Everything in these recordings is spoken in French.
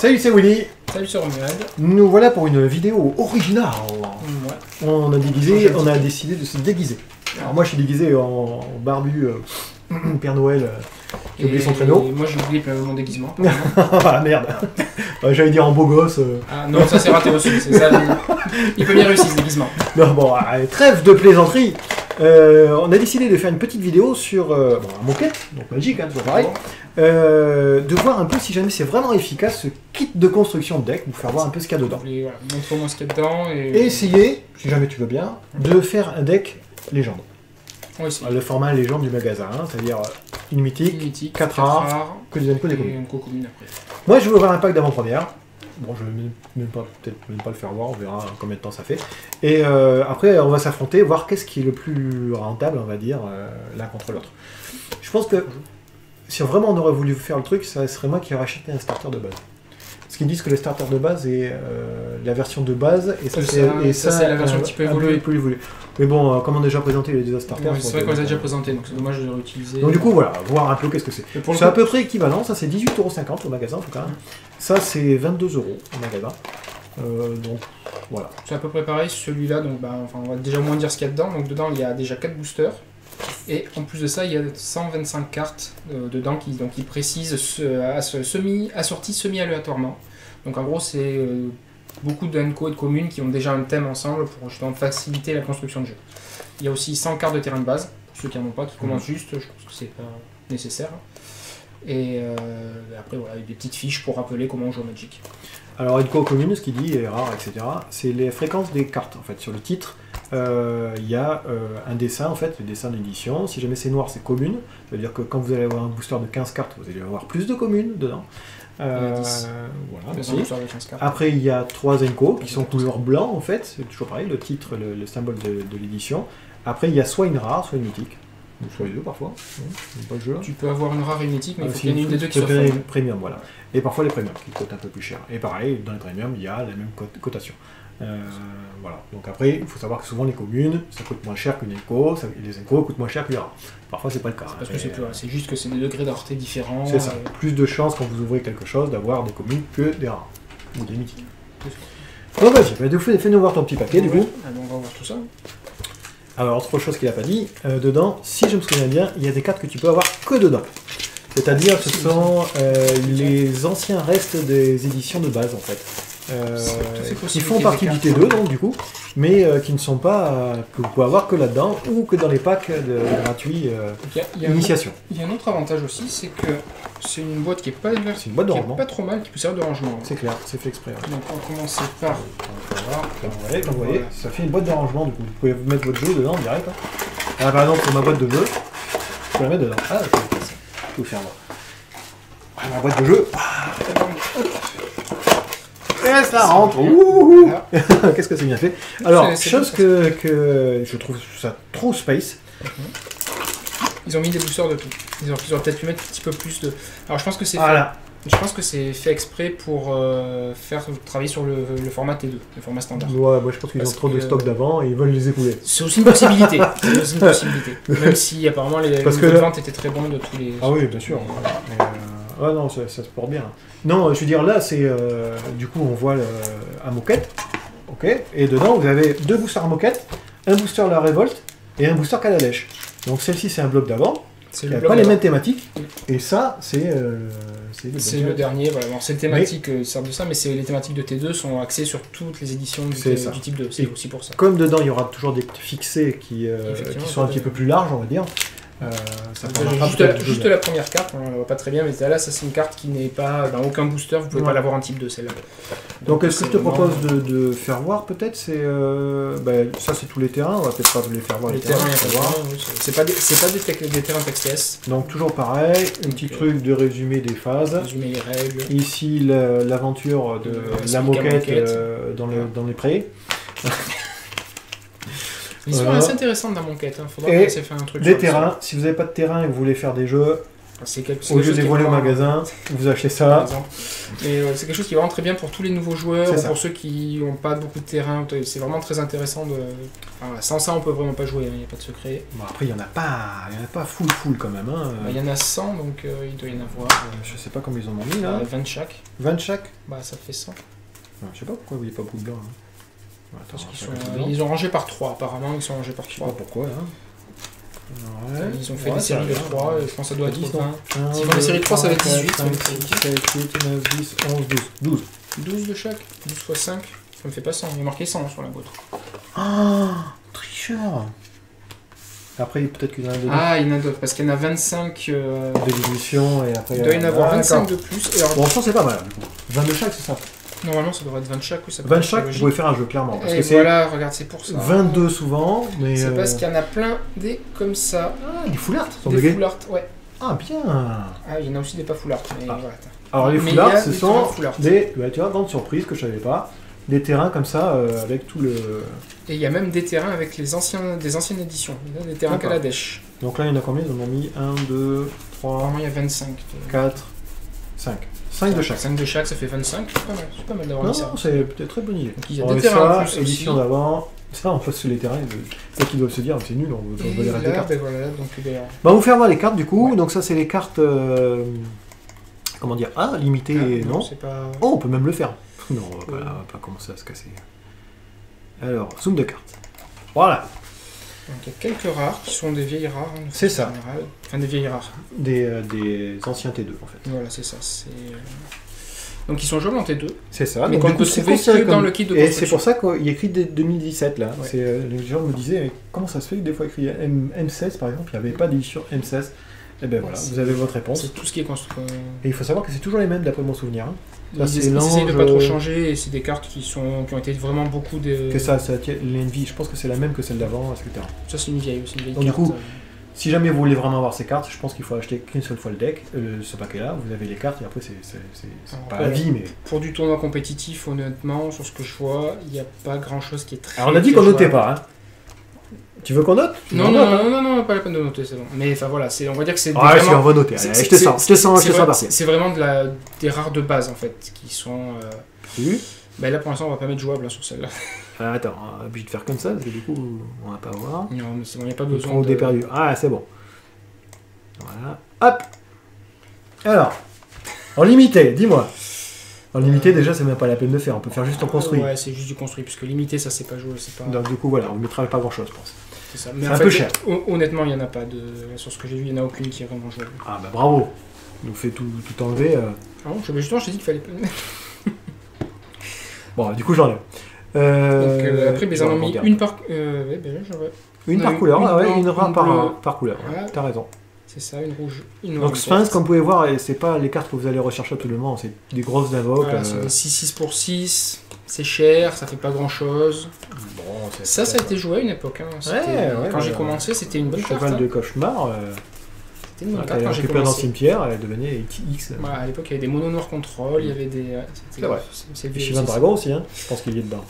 Salut, c'est Willy. Salut sur Romuald. Nous voilà pour une vidéo originale. Ouais. On a décidé de se déguiser. Alors moi je suis déguisé en barbu Père Noël qui a oublié son traîneau. Et moi j'ai oublié mon déguisement. Ah merde. J'allais dire en beau gosse. Ah non, ça c'est raté aussi. C'est ça. Il peut bien réussir ce déguisement. Non, bon, allez, trêve de plaisanterie. On a décidé de faire une petite vidéo sur un moquette, donc magique, hein, toujours pareil. De voir un peu si jamais c'est vraiment efficace ce kit de construction de deck, vous faire voir un peu ce qu'il y a dedans. Voilà, montre-moi ce qu'il y a dedans. Et essayer, si jamais tu veux bien, de faire un deck légende. Oui, c'est Le format légende du magasin, hein, c'est-à-dire une mythique, 4 rares, que des unco des communes. Et une commune après. Moi je veux voir un pack d'avant-première. Bon, je vais peut-être même pas le faire voir, on verra combien de temps ça fait. Et après, on va s'affronter, voir qu'est-ce qui est le plus rentable, on va dire, l'un contre l'autre. Je pense que si vraiment on aurait voulu faire le truc, ça serait moi qui aurais acheté un starter de base. Parce qu'ils disent que le starter de base est la version de base, et ça c'est la version un petit peu évoluée. Mais bon, comme on a déjà présenté les deux starters... Ouais, c'est vrai qu'on les a déjà présentés, donc c'est dommage de les réutiliser. Donc du coup, voilà, voir un peu qu'est-ce que c'est. C'est à peu près équivalent, ça c'est 18,50€ au magasin en tout cas. Ça c'est 22€ au magasin. Donc voilà. C'est à peu près pareil, celui-là, donc on va déjà moins dire ce qu'il y a dedans. Donc dedans il y a déjà 4 boosters. Et en plus de ça, il y a 125 cartes dedans qui précisent assorties semi-aléatoirement. Donc en gros, c'est beaucoup d'unco et de communes qui ont déjà un thème ensemble pour justement faciliter la construction de jeu. Il y a aussi 100 cartes de terrain de base, pour ceux qui n'en ont pas, qui commencent juste, je pense que c'est pas nécessaire. Et après, voilà, il y a des petites fiches pour rappeler comment on joue au Magic. Alors, unco commune, ce qu'il dit, est rare, etc., c'est les fréquences des cartes. En fait, sur le titre, il y a un dessin, en fait, le dessin d'édition. Si jamais c'est noir, c'est commune. Ça veut dire que quand vous allez avoir un booster de 15 cartes, vous allez avoir plus de communes dedans. Voilà, après, il y a 3 enco qui sont couleur blanc, en fait. C'est toujours pareil, le titre, le symbole de l'édition. Après, il y a soit une rare, soit une mythique. Ou soit les deux parfois. Pas le jeu. Tu peux avoir une rare et une mythique, mais il faut qu'il y en ait une des deux qui soit premium, voilà. Et parfois les premiums qui coûtent un peu plus cher. Et pareil, dans les premiums, il y a la même cotation. Voilà. Donc après, il faut savoir que souvent les communes, ça coûte moins cher qu'une enco, les enco coûtent moins cher que les rares. Parfois, c'est pas le cas. Parce que c'est juste que c'est des degrés de rareté différents. C'est ça. Plus de chances quand vous ouvrez quelque chose d'avoir des communes que des rares. Ou des mythiques. Donc vas-y, fais-nous voir ton petit paquet du coup. Alors, on va voir tout ça. Alors, autre chose qu'il n'a pas dit, dedans, si je me souviens bien, il y a des cartes que tu peux avoir que dedans. C'est-à-dire, ce sont les anciens restes des éditions de base, en fait. Qui font partie du T2, donc, du coup, mais qui ne sont pas, que vous pouvez avoir que là-dedans, ou que dans les packs gratuits initiation. Il y a un autre avantage aussi, c'est que c'est une boîte qui est pas pas trop mal, qui peut servir de rangement. C'est clair, c'est fait exprès. Donc, on va commencer par... Comme vous voyez, ça fait une boîte de rangement, du coup. Vous pouvez mettre votre jeu dedans, direct. Hein. Ah, par exemple, pour ma boîte de jeu, je peux la mettre dedans. Ah, ok, je peux vous faire voir. Ah, ma boîte de jeu. Et ça rentre. Qu'est-ce que c'est bien fait. Alors, chose que je trouve ça trop space. Ils ont mis des boosters de tout. Ils auraient peut-être pu mettre un petit peu plus de... Alors je pense que c'est fait exprès pour faire travailler sur le format T2, le format standard. Ouais, moi je pense qu'ils ont trop de stock d'avant et ils veulent les écouler. C'est aussi une possibilité. Même si apparemment les ventes étaient très bons de tous les... Ah oui, bien sûr. Ouais, non, ça se porte bien. Non, je veux dire, là, c'est... du coup, on voit un moquette. Ok. Et dedans, vous avez 2 boosters moquette, un booster la révolte et un booster Kaladesh. Donc celle-ci, c'est un bloc d'avant. Il n'y a pas les mêmes thématiques. Et ça, c'est le dernier. Voilà. C'est les thématiques qui servent de ça, mais les thématiques de T2 sont axées sur toutes les éditions du type 2. C'est aussi pour ça. Comme dedans, il y aura toujours des fixés qui sont un petit peu plus larges, on va dire. Juste la première carte, on ne voit pas très bien, mais là, ça c'est une carte qui n'est pas dans aucun booster, vous pouvez pas l'avoir en type 2, celle-là. Donc ce que je te propose de faire voir, peut-être, c'est... ça, c'est tous les terrains, on va peut-être pas les faire voir. Les terrains, c'est pas des terrains TextS. Donc toujours pareil, un petit truc de résumé des phases. Résumer les règles. Ici, l'aventure de la moquette dans les prés. L'histoire est assez intéressante dans mon quête, faudra essayer de faire un truc. Des terrains, si vous n'avez pas de terrain et que vous voulez faire des jeux, C'est quelque Au lieu chose de les qui est voler au vraiment- magasin, vous achetez par ça. exemple. Mais c'est quelque chose qui est vraiment très bien pour tous les nouveaux joueurs, C'est ou ça. pour ceux qui n'ont pas beaucoup de terrain. C'est vraiment très intéressant de. Enfin, voilà, sans ça, on peut vraiment pas jouer, il n'y a pas de secret. Bon, après, il y en a pas full quand même. Hein. Il y en a 100, donc il doit y en avoir Je sais pas combien ils en ont mis là. 20 chaque. 20 chaque. Bah, ça fait 100. Ouais, je sais pas pourquoi il n'y a pas beaucoup de blanc. Hein. Attends, Parce qu'ils ça sont, va être blanc. ils ont rangé par 3, apparemment, ils sont rangés par Je sais pas 3. pourquoi. Hein. Ouais. Ils ont fait Ouais, des séries de ça va. 3, et je pense que ça doit être 10, 20. non. S'ils font des séries de 3, ça va être 18. 5, 6, 7, 8, 9, 10, 11, 12. 12 de chaque 12 x 5, ça me fait pas 100. Il y a marqué 100 sur la boîte. Ah, tricheur. Après, peut-être qu'il y en a deux Ah, il y en a d'autres, parce qu'il y en a 25. de l'édition et après. Il doit y en avoir Ah, 25 d'accord. de plus. Et alors, Bon, je pense que c'est pas mal. Du coup. 22 chaque, c'est ça. normalement, ça devrait être 20 chaque. Oui, ça peut 20 être chaque, vous logique. pouvez faire un jeu, clairement. Parce Et que c'est voilà, regarde, c'est pour ça. 22 souvent, mais. C'est parce qu'il y en a plein des comme ça. Ah, des full art, sont Des buggés. full art, ouais. Ah, bien. Ah, il y en a aussi des pas full art. Mais Ah. voilà. Alors, les Mais full il y a art, ce des sont terrains full art. des. Bah, tu vois, grande surprise que je savais pas. Des terrains comme ça, avec tout le. Et il y a même des terrains avec des anciennes éditions. Il y a des terrains D'accord. Kaladesh. Donc là, il y en a combien? Ils en ont mis 1, 2, 3, Normalement, il y a 25. 4, 5. 5 de chaque. 5 de chaque, ça fait 25. C'est pas mal, c'est pas mal d'avoir Non, mis ça. non, c'est peut-être très bonne idée. Donc, il y a Bon, des et terrains en ça, plus édition aussi. d'avant. Ça, on passe sur les terrains. Peut-être qu'ils doivent se dire, c'est nul, on veut Et les rester des là, cartes. ben voilà, donc ben, Bah, on vous faire voir les cartes du coup. Ouais. Donc, ça, c'est les cartes. Comment dire? Ah, limitées, non? c'est pas. Oh, on peut même le faire. Non, on va pas commencer à se casser. Alors, zoom de cartes. Voilà. Donc, il y a quelques rares qui sont des vieilles rares. hein, de C'est façon ça. générale. Enfin, des vieilles rares. Des anciens T2 en fait. Voilà, c'est ça. Donc, ils sont jouables en T2. C'est ça. Mais Donc, qu'on du ne coup, peut c'est trouver considéré que dans comme- le kit de Et c'est construction. pour ça qu'il y a écrit dès 2017 là. Ouais. Les gens me disaient, mais comment ça se fait que des fois écrit M16 par exemple, il n'y avait pas d'édition M16. Et ben voilà, C'est- vous avez votre réponse. C'est tout ce qui est construit. Et il faut savoir que c'est toujours les mêmes d'après mon souvenir. Hein. Ça, Ils c'est essayent de l'ange, pas trop changer et c'est des cartes qui ont été vraiment beaucoup de. Que ça tient l'envie, je pense que c'est la même que celle d'avant, etc. Ça, c'est une vieille aussi, une vieille Donc, du carte. coup, Si jamais vous voulez vraiment avoir ces cartes, je pense qu'il faut acheter qu'une seule fois le deck, ce paquet-là, vous avez les cartes et après c'est Alors, pas ouais. la vie, mais... Pour du tournoi compétitif, honnêtement, sur ce que je vois, il n'y a pas grand chose qui est très. Alors on a dit très qu'on notait jouable. pas, hein. Tu veux qu'on note? Non, non, pas la peine de noter, c'est bon. Mais enfin voilà, on va dire que c'est Ah, si, vraiment. on va noter. Allez, je te sens partir. C'est vraiment des rares de base en fait, qui sont. Tu Bah là pour l'instant on va pas mettre jouable là, sur celle-là. Attends, on est obligé de faire comme ça, parce que du coup, on va pas voir. Non, mais c'est bon, il n'y a pas Ils besoin font de. des perdus. Ah, c'est bon. Voilà. Hop. Alors, en limité, dis-moi. En limité, déjà, c'est même pas la peine de faire. On peut faire juste en construit. Ouais, c'est juste du construit, puisque limité ça c'est pas joué, c'est pas. Donc du coup, voilà, on ne mettra pas grand-chose, je pense. C'est ça. c'est Mais un en peu fait, cher. Honnêtement, il n'y en a pas de. Sur ce que j'ai vu, il n'y en a aucune qui est vraiment jouable. Ah bah bravo. Nous fait tout enlever. Ah bon, justement, je t'ai dit qu'il fallait pas. Bon, du coup, j'enlève. Donc après, ils en ont mis une par. Ouais, ben là, j'en vois. Une On a par couleur, une ah ouais, blanc, une rare une bleue. par couleur. Voilà. T'as raison. C'est ça, une rouge, une Donc orange. Sphinx, comme vous pouvez voir, et c'est pas les cartes que vous allez rechercher absolument, c'est des grosses invoques. Voilà, c'est des 6-6 pour 6, c'est cher, ça fait pas grand chose. Bon, Ça a été joué à une époque. Hein. Quand j'ai commencé, c'était une bonne carte. Cheval Hein. de cauchemar. C'était une bonne carte Elle quand j'ai récupère dans le commencé. cimetière, elle devenait X. Voilà, à l'époque, il y avait des mono noirs contrôle, il y avait des. C'est vrai. C'est Et vieux Shivan aussi, Dragon aussi, hein. Je pense qu'il y est dedans.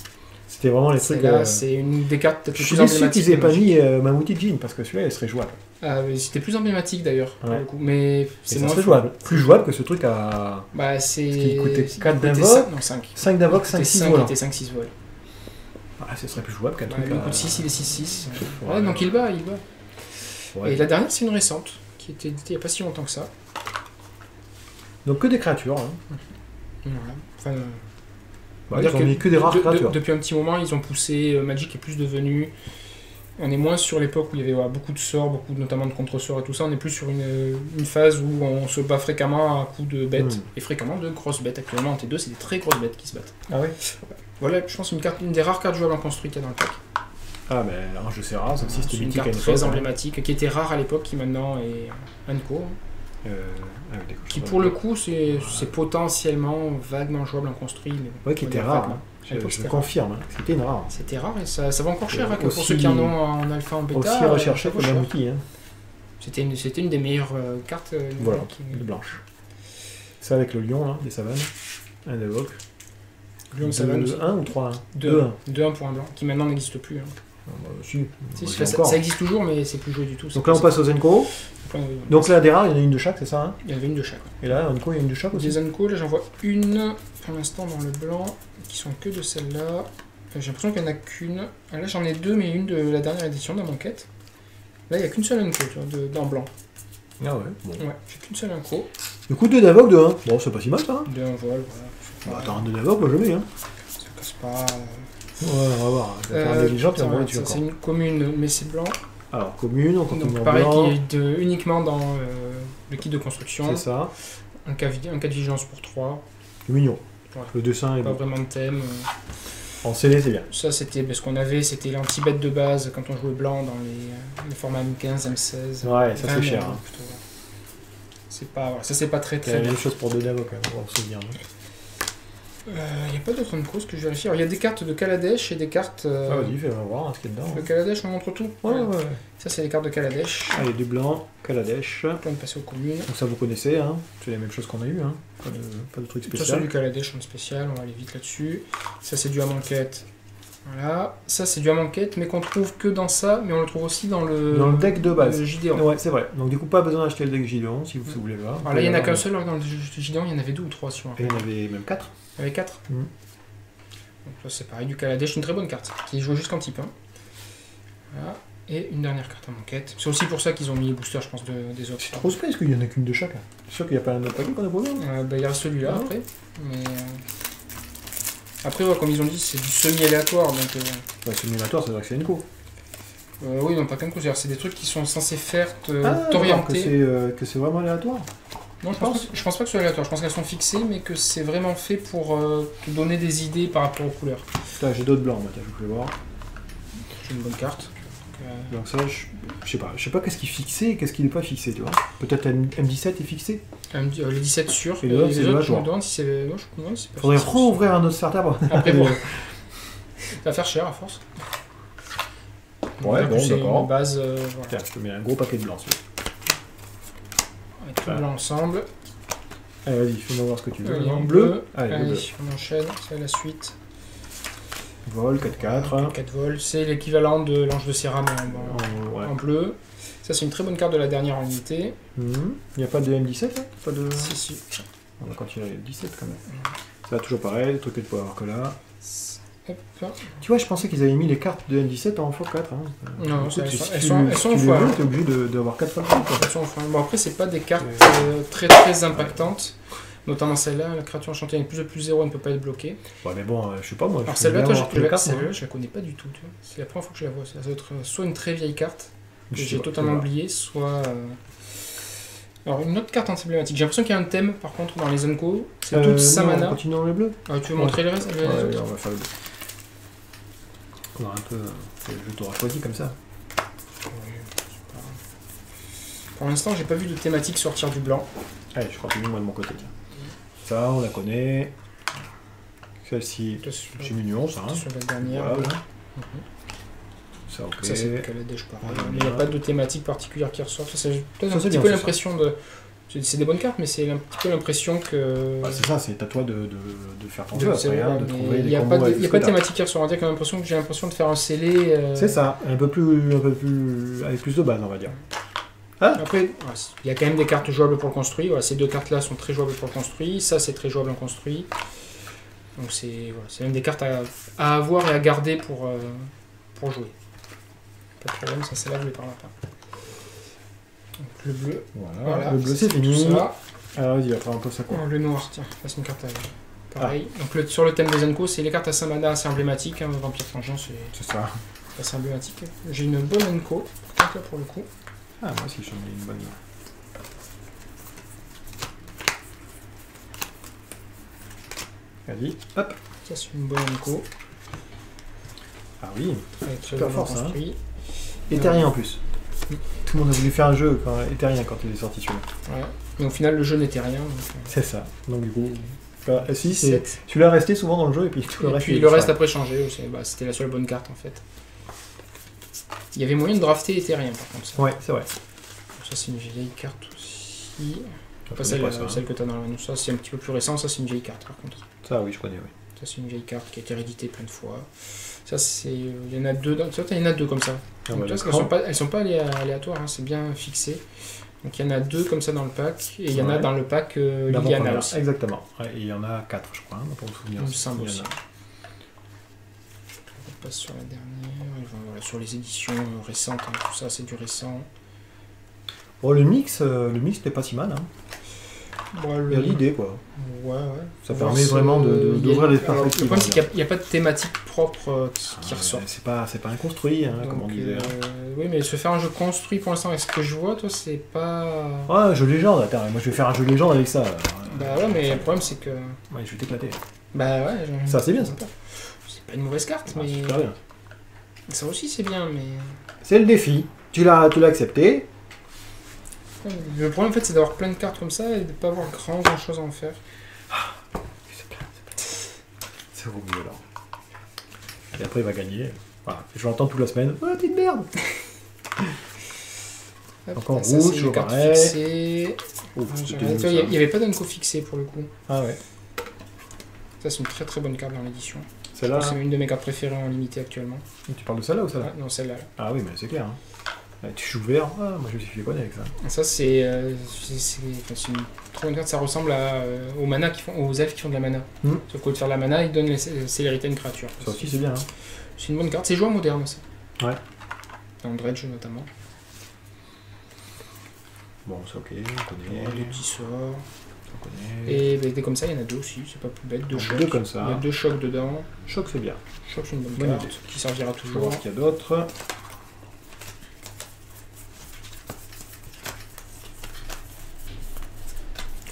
C'était vraiment les ça. trucs. Celle-là, c'est une des cartes peut-être Je les suis plus déçu emblématiques. qu'ils aient de pas Magic. mis Mamouti Jean, parce que celui-là, il serait jouable. Ah, mais c'était plus emblématique d'ailleurs, pour Ouais. le coup. Mais Et c'est ça moins serait fou. jouable. Plus jouable que ce truc à Bah, c'est. qui coûtait 4 il coûtait d'invoque. 5, non, 5. 5 d'invoque, 5, 6 volants. Il était 5-6 vols. Ah, ce serait plus jouable qu'un Bah, truc lui, il à... coûte 6, il est 6-6. Ouais. Ouais, donc il bat. Ouais. Et la dernière, c'est une récente, qui était éditée il n'y a pas si longtemps que ça. Donc que des créatures. Hein. Voilà. Enfin, Bah, on va ils dire ont que mis que des rares créatures. Depuis un petit moment, ils ont poussé. Magic est plus devenu. On est moins sur l'époque où il y avait beaucoup de sorts, notamment de contre-sorts et tout ça. On est plus sur une phase où on se bat fréquemment à coups de bêtes. Et fréquemment de grosses bêtes. Actuellement, en T2, c'est des très grosses bêtes qui se battent. Ah oui. Voilà, je pense une des rares cartes jouables en construit qu'il y a dans le pack. Ah, mais l'ange de Serra, ça aussi C'est c'était une mythique à carte une très époque, hein. emblématique, qui était rare à l'époque, qui maintenant est Unco. Avec des Qui cochons. pour le coup, c'est potentiellement vaguement jouable en construit. Ouais, qui était On va dire rare. vaguement. Hein. À l'époque, Je c'était confirme, hein. C'était une rare. C'était rare et ça va encore cher, hein, que Aussi- pour ceux qui en ont en alpha, en bêta. Aussi recherché ça que vaut cher. Mamouti, hein. C'était une des meilleures cartes. Voilà, qui... de blanche. Ça avec le lion, là, des savanes. Un évoque. Lion de savane, 1 ou 3-1 2-1 pour un blanc, qui maintenant n'existe plus. Hein. Si, Si, moi, ça, j'ai encore. ça existe toujours, mais c'est plus joué du tout. Donc là, on passe aux Zenko. Donc là, des rares, il y en a une de chaque, c'est ça hein? Il y en avait une de chaque. Et là, en quoi il y a une de chaque aussi? Des Unco, là j'en vois une pour l'instant dans le blanc, qui sont que de celle-là. J'ai l'impression qu'il n'y en a qu'une. Ah, là j'en ai deux, mais une de la dernière édition de la manquette. Là il n'y a qu'une seule Unco, tu vois, dans blanc. Ah ouais, bon. Ouais, j'ai qu'une seule Unco. Du coup, 2 d'avoc, 2 1. Bon, c'est pas si mal ça. Hein? Deux en vol, voilà. Bah, t'as un 2 d'avoc, moi je mets. Hein. Ça casse pas. Ouais, on va voir. Tu vas faire un négligent, tu vas me tuer c'est encore. une commune, mais c'est blanc. Alors, commune, on continue Donc en pareil, blanc. qui est uniquement dans le kit de construction. C'est ça. Un cas de vigilance pour 3. C'est mignon. Ouais. Le dessin est Pas bon. vraiment de thème. En scellé, c'est bien. Ça, c'était ce qu'on avait, c'était l'anti-bête de base quand on jouait blanc dans les formats M15, M16. Ouais, ça c'est 20, cher. Hein. plutôt. C'est pas, voilà, ça, c'est pas très C'est très la bien. même chose pour 2 d'avoc, hein, on va se souvenir. Il n'y a pas d'autres cause que je vérifie. Alors, il y a des cartes de Kaladesh et des cartes. Ah, vas-y, fais voir hein, ce qu'il y a dedans. Le Kaladesh, on montre tout. Ouais, ouais. Ça, c'est les cartes de Kaladesh. Allez, du blanc, Kaladesh. On peut passer aux communes. Donc ça, vous connaissez, hein. C'est la même chose qu'on a eu, hein. Pas de truc Ça, c'est spécial. du Kaladesh en spécial, on va aller vite là-dessus. Ça, c'est du Amanquette. Voilà. Ça, c'est du Amanquette, mais qu'on trouve que dans ça, mais on le trouve aussi dans le deck de base. le Gideon. Ouais, c'est vrai. Donc du coup, pas besoin d'acheter le deck Gideon, si vous voulez voir. Alors là, il n'y en a qu'un seul, alors dans le Gideon, il y en avait 2 ou 3 sur un. Et il y en avait même 4. Il y en avait 4. Mhm. Donc là, c'est pareil, du Kaladesh, une très bonne carte, qui joue jusqu'en type 1. Voilà. Et une dernière carte à manquette. C'est aussi pour ça qu'ils ont mis les boosters, je pense, des autres. C'est trop space qu'il y en a qu'une de chaque. C'est sûr qu'il n'y a pas un autre paquet qu'on a pas vu. Bah, il y a celui-là Ah. après. Mais après, ouais, comme ils ont dit, c'est du semi-aléatoire. Donc, Ouais, c'est éliminatoire, c'est vrai que c'est une co. oui, non, pas qu'un coup. C'est des trucs qui sont censés faire Ah, t'orienter. que c'est vraiment aléatoire. Non, je pense pas que ce soit aléatoire. Je pense qu'elles sont fixées, mais que c'est vraiment fait pour te donner des idées par rapport aux couleurs. Là, j'ai d'autres blancs, moi, tiens, je vais voir. C'est une bonne carte. Donc ça, je sais pas qu'est-ce qui est fixé et qu'est-ce qui n'est pas fixé, tu vois. Peut-être M17 est fixé. Le 17 sûr. Et le autre, c'est le je me Hachoir. demande si c'est. Non, je me demande si c'est pas Faudrait fixé. rouvrir un autre starter. Après, bon. Ça va faire cher à force. Ouais, Donc, bon, c'est d'accord. une base. Voilà. Tiens, je te mets un gros paquet de blancs. On va tout blanc ensemble. Allez, vas-y, fais-moi voir ce que tu veux. Et en bleu. bleu. Allez, Allez, bleu. on enchaîne. C'est la suite. Vol, 4-4. 4 vols. C'est l'équivalent de l'ange de Sierra, mais Ouais. en bleu. Ça, c'est une très bonne carte de la dernière en unité. Il n'y a pas de M17 là pas de... Si, si. On va continuer avec le 17 quand même. Ça, toujours pareil, le truc que tu peux avoir que là. Hop. Tu vois, je pensais qu'ils avaient mis les cartes de M17 en x4. Hein. Non, Du coup, elles si sont- tu- elles si sont- tu elles sont les en fois, veux, hein. t'es obligé d'avoir 4 fois le temps, quoi. Attention, enfin, bon, après, c'est pas des cartes très très impactantes. Notamment celle-là, la créature enchantée avec plus de plus 0, elle ne peut pas être bloquée. Ouais, mais bon, je sais pas, moi. Alors je celle-là, veux toi, bien avoir toutes les cartes, celle-là, moi. je la connais pas du tout. Tu vois. C'est la première fois que je la vois. Ça doit être soit une très vieille carte que Je sais j'ai pas, totalement je sais pas. oubliée, soit. Alors une autre carte emblématique. J'ai l'impression qu'il y a un thème par contre dans les Unco. C'est toutes Non, Samana. Continuons dans le bleu. Tu veux montrer les restes les Ouais, autres on va faire le bleu. On a un peu. Je t'aurais choisi comme ça. Pour l'instant, j'ai pas vu de thématique sortir du blanc. Allez, je continue moi de mon côté. Tiens. Ça, on la connaît. Celle-ci, c'est mignon ça. Hein. Sur la dernière. Voilà. voilà. Ça, ok. Ça, c'est le Kaladesh pareil. Voilà. Mais il n'y a pas de thématique particulière qui ressort. Ça, c'est peut-être Ça, un c'est petit bien, peu c'est l'impression de. C'est des bonnes cartes, mais c'est un petit peu l'impression que. Bah, c'est ça, c'est à toi de faire ton de- jeu c'est- après, hein, ouais, de mais trouver il des n'y a combos pas avec de ce que t'as. thématique qui ressort. On va dire que j'ai l'impression de faire un scellé. C'est ça, un peu plus. Avec plus de base, on va dire. Après, ouais, il y a quand même des cartes jouables pour le construit. Voilà, ces deux cartes-là sont très jouables pour le construit. Ça, c'est très jouable en construit. Donc, c'est même des cartes à avoir et à garder pour jouer. Pas de problème, ça, celle-là, je ne les parlerai pas. Donc, le bleu. Voilà, le bleu c'est tout fini. ça. Alors vas-y, après on pose ça quoi. Oh, le noir, tiens, ça c'est une carte pareil. Donc sur le thème des Unco, c'est les cartes à Samana assez emblématiques. Hein, Vampire Tangent, C'est ça. c'est assez emblématique. J'ai une bonne Unco, là pour le coup. Ah, moi aussi j'en ai une bonne. Vas-y, hop. Ça c'est une bonne Unco. Ah oui, Avec ce Super jeu force, hein. construit. Éthérien en plus. Tout le monde a voulu faire un jeu Éthérien quand il est sorti celui-là. Ouais. Mais au final, le jeu n'était rien. Donc, C'est ça. Donc du coup. Si, c'est. 7. Celui-là resté souvent dans le jeu et puis tout le Et reste. puis il le reste disparaît. après changé. C'était la seule bonne carte en fait. Il y avait moyen de drafter Ethereum par contre. Ça, Ouais, c'est vrai. ça c'est une vieille carte aussi. Je Pas connais celle, pas ça, hein. celle que tu as dans la main. Ça c'est un petit peu plus récent. Ça c'est une vieille carte par contre. Ça, oui, je connais, oui. Ça c'est une vieille carte qui a été rééditée plein de fois. Ça c'est. Il y en a deux. Il y en a deux comme ça. Ah, Donc, bah, tu vois, d'accord. elles sont pas aléatoires, hein, c'est bien fixé. Donc il y en a 2 comme ça dans le pack, et il y en a Ouais. dans le pack Liliana L'avant-première. aussi. Exactement. Ouais, et il y en a 4, je crois, pour me souvenir. Il me semble Il y en aussi. a. On passe sur la dernière, et voilà, sur les éditions récentes, hein, tout ça c'est du récent. Bon, le mix n'est pas si mal. Hein. Bon, Il y a l'idée, quoi. Ouais. Ça On permet va se- vraiment il y a- d'ouvrir les alors, perspectives. Le problème c'est qu'il n'y a pas de thématique propre qui ressort. C'est pas un construit, hein, comme on Donc, disait. oui, mais se faire un jeu construit pour l'instant, avec ce que je vois, toi, c'est pas. Ouais, un jeu légende, attends, moi je vais faire un jeu légende avec ça. Bah ouais, mais le problème c'est que. Ouais, je vais t'éclater. Bah ouais. Ça, c'est bien, ça. C'est pas une mauvaise carte, Ah, mais. super bien. Ça aussi c'est bien, mais. C'est le défi. Tu l'as accepté. Le problème en fait c'est d'avoir plein de cartes comme ça et de pas avoir grand chose à en faire. C'est au mieux alors. Et après il va gagner. Voilà. Je l'entends toute la semaine. Oh, petite merde. Hop, Encore ça, rouge, c'est toujours une carte pareil. fixée. Oh, Ah, c'était toi, beau, il ça. n'y avait pas d'Unco fixé pour le coup. Ah ouais. Ça c'est une très bonne carte dans l'édition. Celle-là. C'est une de mes cartes préférées en limité actuellement. Tu parles de celle-là ou celle-là? Ouais, non, celle-là. Ah oui, mais c'est clair. Hein. Tu joues vert. Ah, moi je me suis fait connaître avec ça. Ça c'est une trop bonne carte, ça ressemble aux mana aux elfes qui font de la mana. Hmm. Sauf qu'au lieu de faire de la mana, ils donnent les célérité à une créature. Ça aussi c'est bien. Hein. C'est une bonne carte, c'est joueur moderne ça. Ouais. Dans le Dredge notamment. Bon, c'est ok, on connaît. Des petits sorts. On connaît. Et des comme ça, il y en a 2 aussi, c'est pas plus bête. 2 Donc, chocs. deux comme Il y ça. a 2 chocs dedans. Choc c'est bien. Choc c'est une bonne Bonne carte idée. qui servira Je vais toujours. voir ce qu'il y a d'autre.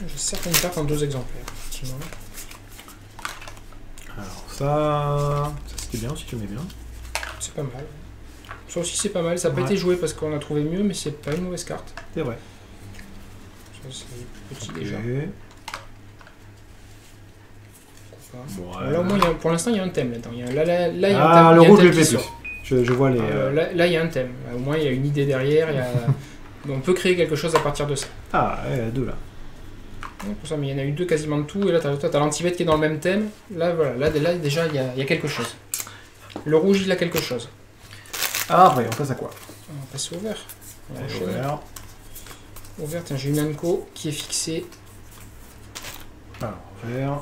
J'ai certaines cartes en 2 exemplaires. Effectivement. Alors ça c'était bien aussi, j'aimais bien. C'est pas mal. Ça aussi c'est pas mal, ça n'a pas Ouais. été joué parce qu'on a trouvé mieux, mais c'est pas une mauvaise carte. C'est vrai. Ça c'est petit Ok. déjà. Pourquoi pas. Ouais. Là au moins, pour l'instant il y a un thème là-dedans. Là, il y a un thème. Ah, le il y a un rouge thème me qui plaît sort. plus. Je vois les. Là il y a un thème. Au moins il y a une idée derrière. On peut créer quelque chose à partir de ça. Ah, il y a deux là. Ouais, pour ça, mais il y en a eu 2 quasiment de tout. Et là t'as l'anti-bête qui est dans le même thème. Là voilà, là déjà il y a quelque chose. Le rouge il a quelque chose. Ah, après, on passe à quoi? On va passer au vert. On va Allez, enchaîner. vert. Au vert, tiens, j'ai une Anko qui est fixée. Alors, vert.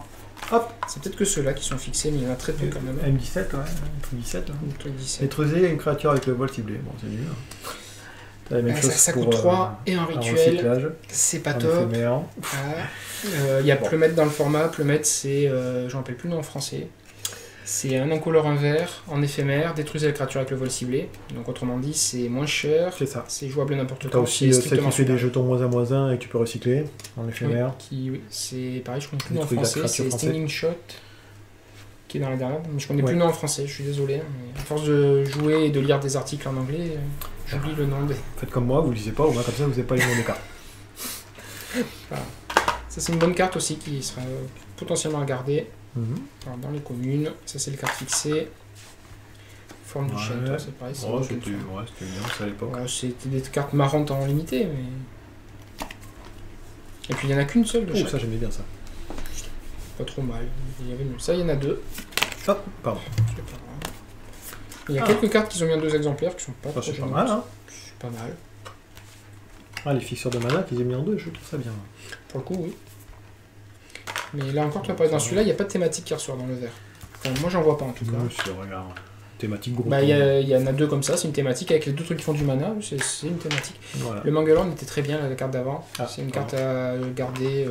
Hop. C'est peut-être que ceux-là qui sont fixés, mais il y en a très peu quand même. M17, ouais. M17. Là. Une truc 17. Détruisez une créature avec le vol ciblé. Bon, c'est nul. T'as la même chose Ça pour coûte 3 et un rituel. recyclage, C'est pas un top. éphémère. Il y a Pleumet dans le format. Pleumet, c'est. Je me rappelle plus le nom en français. C'est un incolore, un vert, en éphémère, détruisez la créature avec le vol ciblé. Donc autrement dit, c'est moins cher. C'est ça. C'est jouable n'importe T'as quand. aussi c'est celle qui strictement fait des super. jetons -1 et que tu peux recycler en éphémère. Oui, c'est pareil, je connais plus le nom en Détruis la français. créature C'est française. Stinging Shot qui est dans la dernière. Mais je connais Ouais. plus le nom en français, je suis désolé. Mais à force de jouer et de lire des articles en anglais, j'oublie le nom des. Faites comme moi, vous ne lisez pas, au moins comme ça vous n'avez pas les noms des cartes. Ça, c'est une bonne carte aussi qui sera potentiellement à garder. Mhm. Alors, dans les communes, ça c'est les cartes fixées. Forme du Ouais. chien, toi, c'est pareil. c'est Oh, une c'était bonne bien ça à l'époque. forme. Ouais, c'était des cartes marrantes en limité, mais. Et puis il n'y en a qu'une seule de Oh, chaque. ça j'aimais bien ça. Pas trop mal. Il y avait mieux. Ça, il y en a 2. Hop, pardon. C'est pas grave. Il y a quelques cartes qui ont mis en 2 exemplaires qui sont pas Ça trop c'est pas gênantes. mal, hein. C'est pas mal. Ah, les fixeurs de mana qu'ils aient mis en 2, je trouve ça bien. Pour le coup, oui. Mais là encore, tu vois, dans celui-là, il n'y a pas de thématique qui ressort dans le vert. Enfin, moi, j'en vois pas en tout cas. Monsieur, regarde. Thématique gros. Bah, il y en a 2 comme ça, c'est une thématique avec les 2 trucs qui font du mana, c'est une thématique. Voilà. Le Mangaland était très bien, la carte d'avant. Ah, C'est une carte à garder.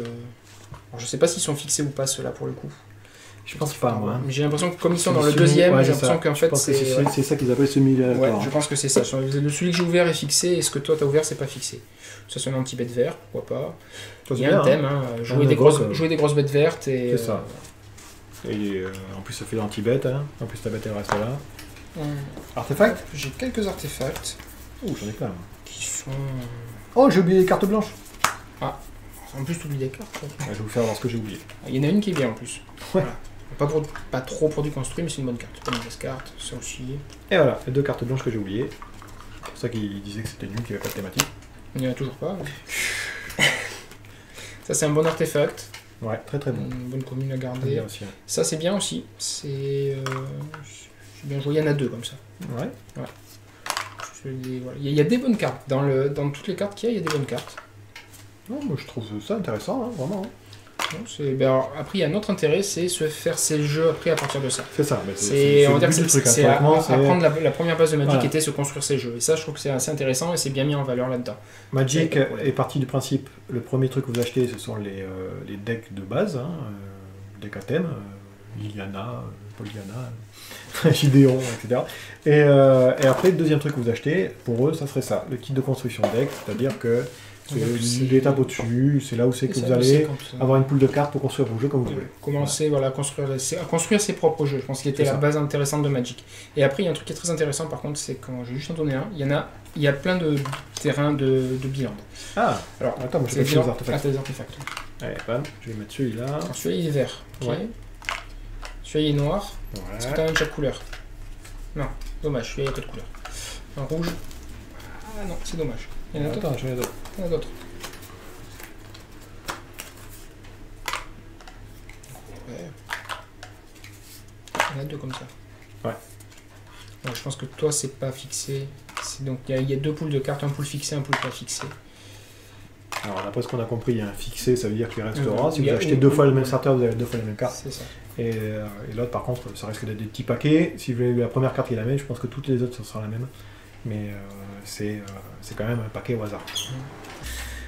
Alors, je sais pas s'ils sont fixés ou pas ceux-là pour le coup. Je pense pas, moi. Mais j'ai l'impression que comme ils sont C'est dans le semi- deuxième, ouais, j'ai c'est ça. l'impression qu'en Je fait pense que c'est. c'est ça qu'ils appellent semi Ouais, je pense que c'est ça. Celui que j'ai ouvert est fixé et ce que toi t'as ouvert c'est pas fixé. Ça c'est un anti-bête vert, pourquoi pas. Il y a un thème, hein, jouer des grosses bêtes vertes et. C'est ça. Et en plus ça fait l'anti-bête, hein. En plus ta bête elle reste là. Artefact. J'ai quelques artefacts Ouh, j'en ai plein. qui sont. Oh, j'ai oublié les cartes blanches. En plus t'oublies des cartes. Ouais, je vais vous faire voir ce que j'ai oublié. Il y en a une qui est bien en plus. Ouais. Voilà. Pas trop produit construit, mais c'est une bonne carte. Pas une mauvaise carte, ça aussi. Et voilà, les 2 cartes blanches que j'ai oubliées. C'est pour ça qu'il disait que c'était nul, qu'il n'y avait pas de thématique. Il n'y en a toujours pas. Ça c'est un bon artefact, Ouais, très très bon. une bonne commune à Très garder. bien aussi. Ça c'est bien aussi. C'est bien joué. Il y en a 2 comme ça. Ouais. Voilà. Il y a des bonnes cartes. Dans toutes les cartes qu'il y a des bonnes cartes. Non, moi, je trouve ça intéressant, hein, vraiment. Hein. Ben, alors, après, il y a un autre intérêt, c'est se faire ses jeux après à partir de ça. C'est ça. On va dire que c'est apprendre c'est... la première base de Magic Voilà. était se construire ses jeux. Et ça, je trouve que c'est assez intéressant et c'est bien mis en valeur là-dedans. Magic est parti du principe, le premier truc que vous achetez, ce sont les decks de base, hein, decks à thème, Liliana, Polyana, Gideon, etc. Et après, le deuxième truc que vous achetez, pour eux, ça serait ça, le kit de construction de deck, c'est-à-dire que c'est l'étape au-dessus, c'est là où c'est que vous allez avoir une poule de cartes pour construire vos jeux comme vous voulez. Commencer à construire ses propres jeux. Je pense qu'il était la base intéressante de Magic. Et après, il y a un truc qui est très intéressant par contre, c'est quand j'ai juste en donné un, il y a plein de terrains de bilan. Ah, alors attends, moi je vais mettre les artefacts. Ah, des artefacts. Allez, bam, je vais mettre celui-là. Alors, celui-là il est vert. Okay. Ouais. Celui-là il est noir. Ouais. Est-ce que tu as un de chaque couleur? Non, dommage, celui-là il n'y a pas de couleur. Un rouge. Ah non, c'est dommage. Il y en a d'autres. Attends, j'en ai d'autres. Il y en a d'autres. Ouais. Il y en a deux comme ça. Ouais. Donc, je pense que toi, c'est pas fixé. Donc il y a deux poules de cartes, un pool fixé, un pool pas fixé. Alors d'après ce qu'on a compris, il y a un fixé, ça veut dire qu'il restera. Si vous achetez deux fois le même starter, vous avez deux fois les mêmes cartes. C'est ça. Et l'autre, par contre, ça risque d'être des petits paquets. Si vous avez la première carte qui est la même, je pense que toutes les autres, ça sera la même. Mais c'est quand même un paquet au hasard.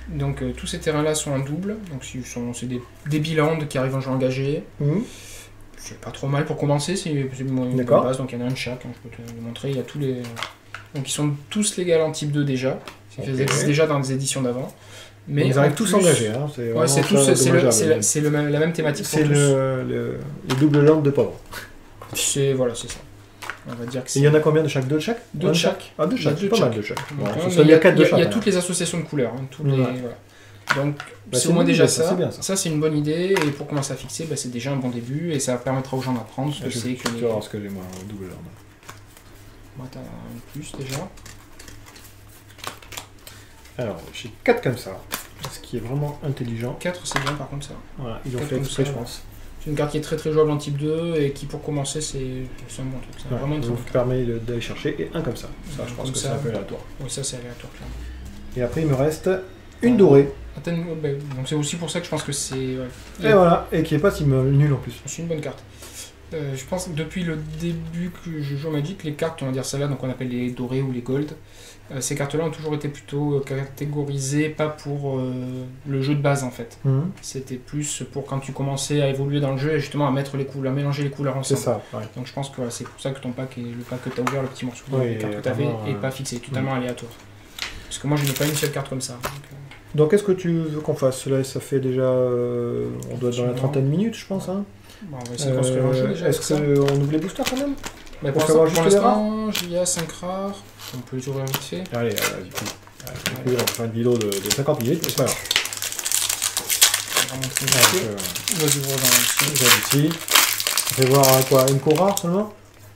Donc tous ces terrains-là sont en double. Donc c'est des bilans qui arrivent en jeu engagé. C'est pas trop mal pour commencer, c'est une base, donc il y en a un de chaque, hein, je peux te le montrer. Il y a tous les... Donc ils sont tous légaux en type 2 déjà. Ils existent déjà dans des éditions d'avant. Mais ils arrivent tous engagés. Hein. C'est la même thématique pour tous. C'est les double landes de pauvres. Voilà, c'est ça. On va dire que il y en a combien de chaque? Deux de chaque? Deux de chaque. Ah, deux de chaque, pas mal de chaque. Il y a toutes les associations de couleurs. Hein, voilà. Donc c'est au moins déjà ça. Ça c'est une bonne idée et pour commencer à fixer, c'est déjà un bon début et ça permettra aux gens d'apprendre ce que c'est que les... Tu vas voir ce que j'ai moi en double lande. Moi t'as un plus déjà. Alors j'ai 4 comme ça. Ce qui est vraiment intelligent. 4 c'est bien par contre ça. Voilà, ils l'ont fait exprès je pense. C'est une carte qui est très très jouable en type 2 et qui pour commencer c'est un bon truc. Ça vraiment vous permet d'aller chercher et un comme ça. Ça je pense que c'est un peu aléatoire. Oui ça c'est aléatoire clairement. Et après il me reste une dorée. Donc c'est aussi pour ça que je pense que c'est... Et voilà, et qui est pas si nul en plus. C'est une bonne carte. Je pense que depuis le début que je joue au Magic, les cartes, on va dire celles-là, donc on appelle les dorées ou les gold, ces cartes-là ont toujours été plutôt catégorisées, pas pour le jeu de base en fait. C'était plus pour quand tu commençais à évoluer dans le jeu et justement à mettre les couleurs, mélanger les couleurs ensemble. C'est ça, ouais. Donc je pense que c'est pour ça que ton pack, le pack que tu as ouvert, le petit morceau de cartes que tu avais, n'est pas fixé, totalement aléatoire. Parce que moi je n'ai pas une seule carte comme ça. Donc qu'est-ce que tu veux qu'on fasse? Là, ça fait déjà... on doit être dans la trentaine de minutes, je pense. Hein. Bon, on va essayer de construire un jeu déjà. Est-ce qu'on ouvre les boosters quand même? Pour l'instant, il y a 5 rares. On peut les ouvrir vite fait. Allez, on va faire une vidéo de 50 minutes, mais c'est pas grave. Vas-y, voir ici. On va voir quoi? Une co rare seulement?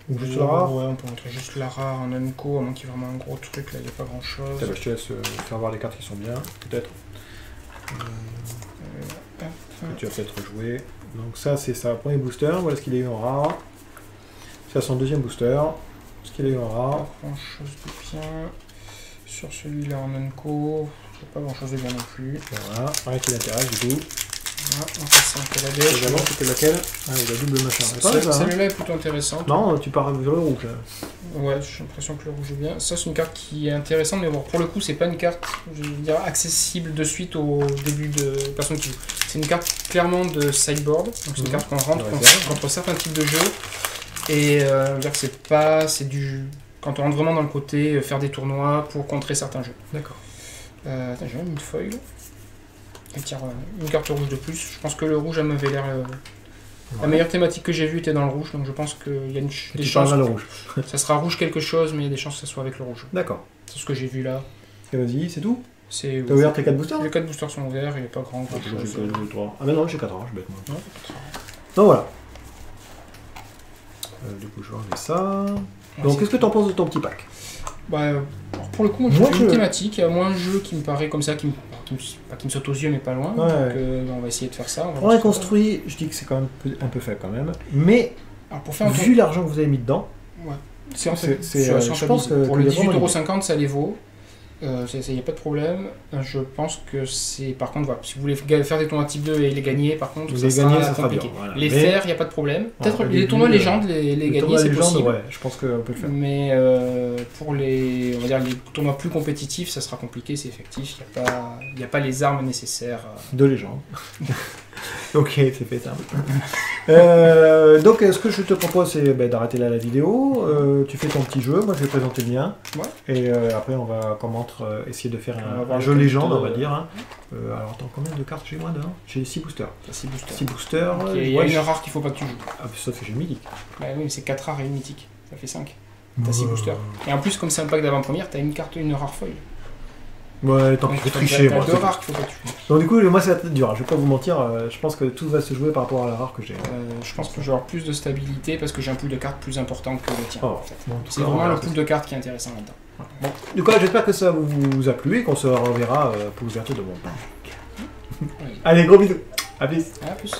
Ou juste la rare? Ouais, on peut montrer juste la rare en Unco, à moins qu'il y ait vraiment un gros truc, là il n'y a pas grand chose. Je te laisse faire voir les cartes qui sont bien, peut-être. Que tu vas peut-être rejouer. Donc ça c'est sa premier booster, voilà ce qu'il a eu en rare. C'est son deuxième booster, ce qu'il a eu en rare. Pas grand chose de bien. Sur celui-là en Unco, pas grand chose de bien non plus. Voilà, rien qui l'intéresse du tout. Voilà, on passe un peu la dèche. C'était laquelle? Ah, il a double machin. Celle-là est plutôt intéressante. Non, tu pars vers le rouge. Ouais, j'ai l'impression que le rouge est bien. Ça, c'est une carte qui est intéressante, mais bon, pour le coup, c'est pas une carte, je veux dire, accessible de suite au début de personne qui joue. C'est une carte clairement de sideboard, donc c'est une carte qu'on rentre contre certains types de jeux. Et dire que c'est pas, c'est du, quand on rentre vraiment dans le côté faire des tournois pour contrer certains jeux. D'accord. Attends, j'ai même une foil. Et tiens, une carte rouge de plus. Je pense que le rouge, elle m'avait l'air. La meilleure thématique que j'ai vue était dans le rouge, donc je pense qu'il y a des chances. Le rouge. Ça sera rouge quelque chose, mais il y a des chances que ça soit avec le rouge. D'accord. C'est ce que j'ai vu là. Et vas-y, c'est tout? T'as ouvert tes 4 boosters? Les 4 boosters sont ouverts, il n'y a pas grand chose. Ah, mais non, j'ai 4 ans, je bête moi. Non, donc voilà. Du coup, je vais enlever ça. Donc, qu'est-ce que tu en penses de ton petit pack? Bah, pour le coup, moi j'ai une thématique, il y a moins un jeu qui me paraît comme ça, qui me saute aux yeux, mais pas loin. Ouais. Donc on va essayer de faire ça. On l'a construit, je dis que c'est quand même un peu faible quand même. Mais, alors pour faire vu l'argent que vous avez mis dedans, ouais. Je pense que pour le 18,50 € ça les vaut. Il n'y a pas de problème. Je pense que c'est. Par contre, voilà, si vous voulez faire des tournois type 2 et les gagner, par contre, ça sera compliqué. Dur, voilà. Les faire, il n'y a pas de problème. Peut-être Alors, les tournois légendes, les gagner, c'est possible. Ouais, je pense qu'on peut le faire. Mais pour les, on va dire, les tournois plus compétitifs, ça sera compliqué, c'est effectif. Il n'y a pas les armes nécessaires. De légende. Ok, c'est fait ça. Donc, ce que je te propose, c'est d'arrêter là la vidéo. Tu fais ton petit jeu, moi je vais présenter le mien. Ouais. Et après, on va essayer de faire un jeu le légende, on va dire. Hein. Alors, attends, combien de cartes j'ai moi dedans? J'ai 6 boosters. 6 boosters. Il y a une rare qu'il faut pas que tu joues. Ah, sauf que j'ai mythique. Bah oui, mais c'est 4 rares et une mythique. Ça fait 5. T'as 6 boosters. Et en plus, comme c'est un pack d'avant-première, t'as une carte, une rare foil. Ouais, tant pis, je vais tricher. T'as 2 rares qu'il faut pas que tu joues. Donc, du coup, moi, ça va être dur. Je vais pas vous mentir. Je pense que tout va se jouer par rapport à la rare que j'ai. Je pense que je vais avoir plus de stabilité parce que j'ai un pool de cartes plus important que le tien. Oh, en fait. bon, c'est vraiment le pool de cartes qui est intéressant là-dedans. Bon, du coup, j'espère que ça vous a plu et qu'on se reverra pour l'ouverture de mon pack. Allez, gros bisous. À plus. À plus.